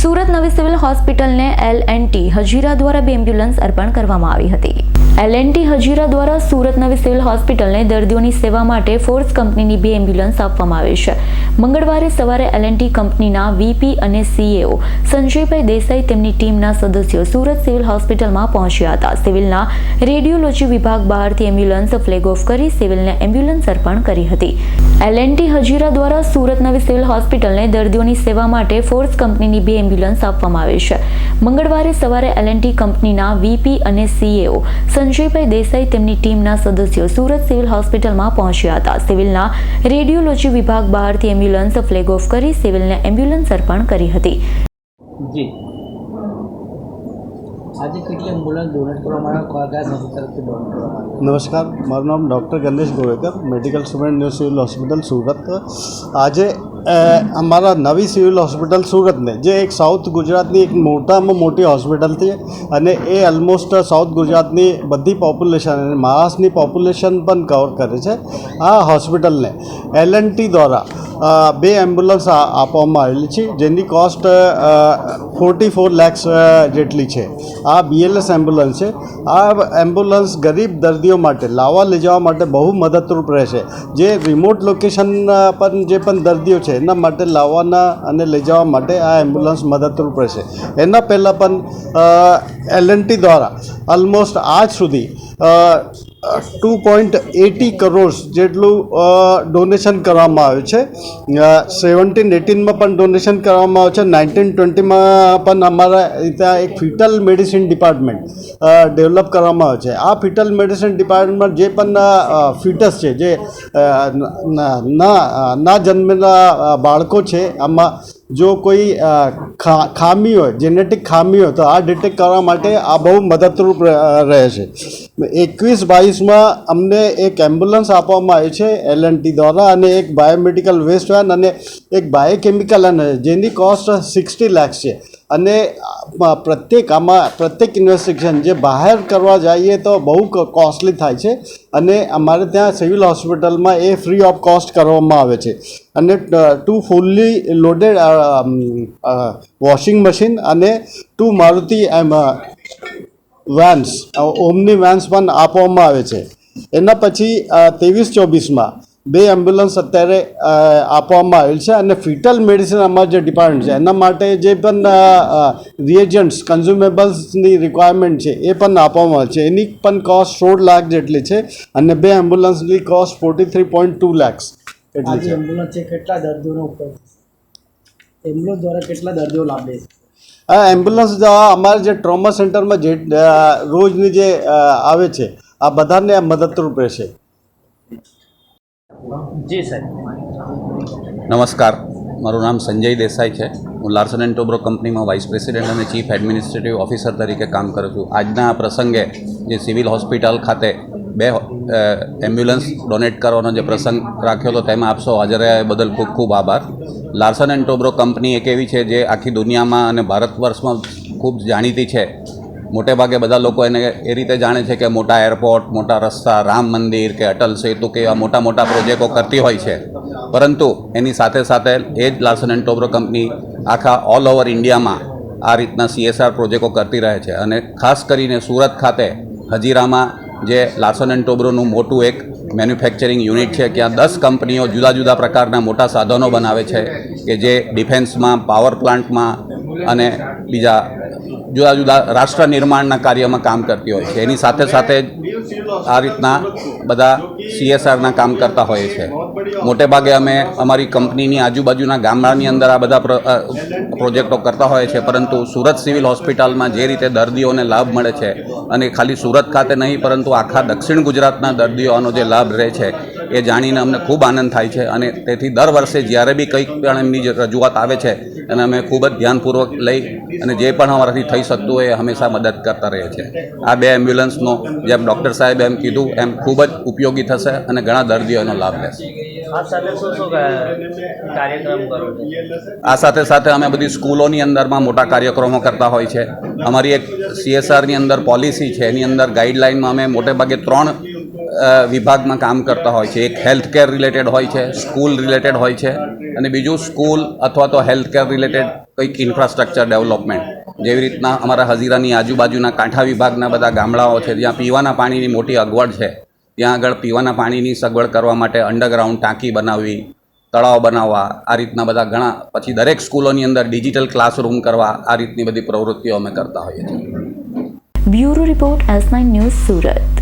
સુરત નવી સિવિલ હોસ્પિટલને L&T હજીરા દ્વારા 2 એમ્બ્યુલન્સ અર્પણ કરવામાં આવી હતી। L&T હજીરા દ્વારા સુરત નવી સિવિલ હોસ્પિટલને દર્દીઓની સેવા માટે ફોર્સ કંપનીની 2 એમ્બ્યુલન્સ આપવામાં આવી છે। મંગળવારે સવારે L&T કંપનીના VP અને CEO સંજયભાઈ દેસાઈ તેમની ટીમના સદસ્યો સુરત સિવિલ હોસ્પિટલમાં પહોંચ્યા હતા। સિવિલના રેડિયોલોજી વિભાગ બહારથી એમ્બ્યુલન્સ ફ્લેગ ઓફ કરી સિવિલને એમ્બ્યુલન્સ અર્પણ કરી હતી। L&T હજીરા દ્વારા સુરત નવી સિવિલ હોસ્પિટલને દર્દીઓની સેવા માટે ફોર્સ કંપનીની 2 એમ્બ્યુલન્સ આપવામાં આવી છે। મંગળવારે સવારે L&T કંપનીના VP અને CEO સંજયભાઈ દેસાઈ તેમની ટીમના સદસ્યો સુરત સિવિલ હોસ્પિટલમાં પહોંચ્યા હતા। સિવિલના રેડિયોલોજી વિભાગ બહારથી એમ્બ્યુલન્સ ફ્લેગ ઓફ કરી સિવિલને એમ્બ્યુલન્સ અર્પણ કરી હતી। જી આજે કેટલી એમ્બ્યુલન્સ ડોનેટ કરવામાં કયા સંસ્થા તરફથી ડોનેટ કરવામાં આવી? નમસ્કાર, મારું નામ doctor Ganesh Govekar, medical student new civil hospital Surat. આજે અમારા નવી સિવિલ હોસ્પિટલ સુરતને જે એક સાઉથ ગુજરાતની એક મોટામાં મોટી હોસ્પિટલ છે અને એ ઓલમોસ્ટ સાઉથ ગુજરાતની બધી પોપ્યુલેશન અને મહારાષ્ટ્રની પોપ્યુલેશન પણ કવર કરે છે। આ હોસ્પિટલને L&T દ્વારા 2 એમ્બ્યુલન્સ આપવામાં આવેલી છે, જેની કોસ્ટ 44 લાખ જેટલી છે। આ BLS એમ્બ્યુલન્સ છે। આ એમ્બ્યુલન્સ ગરીબ દર્દીઓ માટે લાવવા લઈ જવા માટે બહુ મદદરૂપ રહેશે। જે રિમોટ લોકેશન પર જે પણ દર્દીઓ છે એના માટે લાવવાના અને લઈ જવા માટે આ એમ્બ્યુલન્સ મદદરૂપ રહેશે। એના પહેલાં પણ L&T દ્વારા ઓલમોસ્ટ આજ સુધી 2.80 કરોડ જેટલું ડોનેશન કરવામાં આવ્યું છે। 17-18માં પણ ડોનેશન કરવામાં આવ્યું છે। 19-20માં પણ અમારા ત્યાં એક ફિટલ મેડિસિન ડિપાર્ટમેન્ટ ડેવલપ કરવામાં આવે છે। આ ફિટલ મેડિસિન ડિપાર્ટમેન્ટ જે પણ ફિટસ છે, જે ના જન્મેલા બાળકો છે, આમાં જો કોઈ ખામી હોય, જેનેટિક ખામી હોય તો આ ડિટેક્ટ કરવા માટે આ બહુ મદદરૂપ રહે છે। 21-22માં અમને એક એમ્બ્યુલન્સ આપવામાં આવી છે L&T દ્વારા અને એક બાયોમેડિકલ વેસ્ટ વેન અને એક બાયોકેમિકલ અને જેની કોસ્ટ 60 લાખ છે। અને પ્રત્યેક ઇન્વેસ્ટિગેશન જે બહાર કરવા જઈએ તો બહુ કોસ્ટલી થાય છે અને અમારે ત્યાં સિવિલ હોસ્પિટલમાં એ ફ્રી ઓફ કોસ્ટ કરવામાં આવે છે। અને 2 ફૂલ્લી લોડેડ વોશિંગ મશીન અને 2 મારુતિ વેન્સ, ઓમની વેન્સ પણ આપવામાં આવે છે। એના પછી 23-24માં 2 એમ્બ્યુલન્સ અત્યારે આપવામાં આવેલ છે અને ફિટલ મેડિસિન અમારા જે ડિપાર્ટમેન્ટ છે એના માટે જે પણ રિએજન્ટ્સ કન્ઝ્યુમેબલ્સની રિક્વાયરમેન્ટ છે એ પણ આપવામાં આવે છે। એની પણ કોસ્ટ 16 લાખ જેટલી છે અને 2 એમ્બ્યુલન્સની કોસ્ટ 43.2 લાખ એટલી છે। એમ્બ્યુલન્સ છે, કેટલા દર્દીઓનો ઉપયોગ એમ્બ્યુલન્સ દ્વારા કેટલા દર્દીઓ લાભ લે છે? આ એમ્બ્યુલન્સ અમારા જે ટ્રોમા સેન્ટરમાં જે રોજની જે આવે છે આ બધાને મદદરૂપ રહેશે। જી સાહેબ, નમસ્કાર, મારું નામ સંજય દેસાઈ છે। હું લાર્સન એન્ડ ટોબ્રો કંપનીમાં વાઇસ પ્રેસિડેન્ટ અને ચીફ એડમિનિસ્ટ્રેટિવ ઓફિસર તરીકે કામ કરું છું। આજના આ પ્રસંગે જે સિવિલ હોસ્પિટલ ખાતે 2 એમ્બ્યુલન્સ ડોનેટ કરવાનો જે પ્રસંગ રાખ્યો હતો તેમાં આપ સૌ હાજર રહ્યા એ બદલ ખૂબ ખૂબ આભાર। લાર્સન એન્ડ ટોબ્રો કંપની એક એવી છે જે આખી દુનિયામાં અને ભારત વર્ષમાં ખૂબ જાણીતી છે। મોટે ભાગે બધા લોકો એને એ રીતે જાણે છે કે મોટા એરપોર્ટ, મોટા રસ્તા, રામ મંદિર કે અટલ સેતુ કે એવા મોટા મોટા પ્રોજેક્ટો કરતી હોય છે, પરંતુ એની સાથે સાથે એ જ લાર્સન એન્ડ ટોબ્રો કંપની આખા ઓલ ઓવર ઇન્ડિયામાં આ રીતના CSR પ્રોજેક્ટો કરતી રહે છે। અને ખાસ કરીને સુરત ખાતે હજીરામાં જે લાર્સન એન્ડ ટોબ્રોનું મોટું એક મેન્યુફેક્ચરિંગ યુનિટ છે, ત્યાં 10 કંપનીઓ જુદા જુદા પ્રકારના મોટા સાધનો બનાવે છે કે જે ડિફેન્સમાં, પાવર પ્લાન્ટમાં અને બીજા જુદા જુદા રાષ્ટ્ર નિર્માણના કાર્યમાં કામ કરતી હોય છે। એની સાથે સાથે આ રીતના બધા CSRના કામ કરતા હોઈએ છીએ। મોટે ભાગે અમે અમારી કંપનીની આજુબાજુના ગામડાની અંદર આ બધા પ્રોજેક્ટો કરતા હોય છે, પરંતુ સુરત સિવિલ હોસ્પિટલમાં જે રીતે દર્દીઓને લાભ મળે છે અને ખાલી સુરત ખાતે નહીં પરંતુ આખા દક્ષિણ ગુજરાતના દર્દીઓનો જે લાભ રહે છે એ જાણીને અમને ખૂબ આનંદ થાય છે। અને તેથી દર વર્ષે જ્યારે બી કંઈક પણ એમની જે રજૂઆત આવે છે એને અમે ખૂબ જ ધ્યાનપૂર્વક લઈ અને જે પણ અમારાથી થઈ શકતું હોય એ હંમેશા મદદ કરતા રહીએ છીએ। આ 2 એમ્બ્યુલન્સનો જેમ ડૉક્ટર સાહેબે એમ કીધું એમ ખૂબ જ ઉપયોગી થશે અને ઘણા દર્દીઓ એનો લાભ લેશે। આ સાથે સાથે અમે બધી સ્કૂલોની અંદરમાં મોટા કાર્યક્રમો કરતા હોય છે। અમારી એક CSRની અંદર પોલિસી છે, એની અંદર ગાઈડલાઇનમાં અમે મોટે ભાગે 3 વિભાગમાં કામ કરતા હોય છે। એક હેલ્થ કેર રિલેટેડ હોય છે, સ્કૂલ રિલેટેડ હોય છે અને બીજું સ્કૂલ અથવા તો હેલ્થ કેર રિલેટેડ કંઈક ઇન્ફ્રાસ્ટ્રક્ચર ડેવલપમેન્ટ, જેવી રીતના અમારા હજીરાની આજુબાજુના કાંઠા વિભાગના બધા ગામડાઓ છે જ્યાં પીવાના પાણીની મોટી અગવડ છે, ત્યાં આગળ પીવાના પાણીની સગવડ કરવા માટે અંડરગ્રાઉન્ડ ટાંકી બનાવવી, તળાવ બનાવવા, આ રીતના બધા ઘણા, પછી દરેક સ્કૂલોની અંદર ડિજિટલ ક્લાસરૂમ કરવા, આ રીતની બધી પ્રવૃત્તિઓ અમે કરતા હોઈએ છીએ. Bureau report S9 news Surat.